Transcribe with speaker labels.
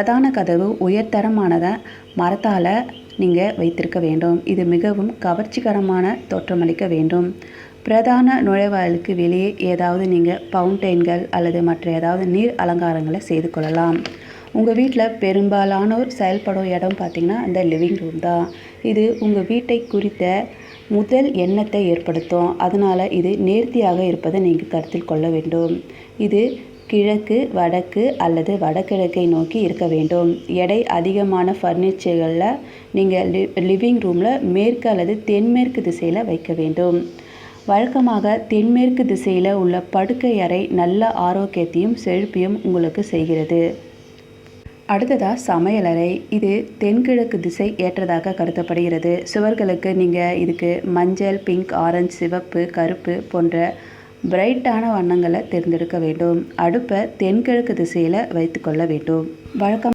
Speaker 1: பிரதான கதவு உயர்தரமானத மரத்தால் நீங்கள் வைத்திருக்க வேண்டும். இது மிகவும் கவர்ச்சிகரமான தோற்றமளிக்க வேண்டும். பிரதான நுழைவாயிலுக்கு வெளியே ஏதாவது நீங்கள் ஃபவுண்டைன்கள் அல்லது மற்ற ஏதாவது நீர் அலங்காரங்களை செய்து கொள்ளலாம். உங்கள் வீட்டில் பெரும்பாலானோர் செயல்படும் இடம் பார்த்திங்கன்னா இந்த லிவிங் ரூம் தான். இது உங்கள் வீட்டை குறித்த முதல் எண்ணத்தை ஏற்படுத்தும். அதனால் இது நேர்த்தியாக இருப்பதை நீங்கள் கருத்தில் கொள்ள வேண்டும். இது கிழக்கு, வடக்கு அல்லது வடகிழக்கை நோக்கி இருக்க வேண்டும். எடை அதிகமான ஃபர்னிச்சர்களில் நீங்கள் லிவிங் ரூமில் மேற்கு அல்லது தென்மேற்கு திசையில் வைக்க வேண்டும். வழக்கமாக தென்மேற்கு திசையில் உள்ள படுக்கை அறை நல்ல ஆரோக்கியத்தையும் செழிப்பையும் உங்களுக்கு செய்கிறது. அடுத்ததாக சமையலறை. இது தென்கிழக்கு திசை ஏற்றதாக கருதப்படுகிறது. சுவர்களுக்கு நீங்கள் இதுக்கு மஞ்சள், பிங்க், ஆரஞ்சு, சிவப்பு, கருப்பு போன்ற பிரைட்டான வண்ணங்களை தேர்ந்தெடுக்க வேண்டும். அடுப்பை தென்கிழக்கு திசையில் வைத்து கொள்ள வேண்டும். வழக்கம்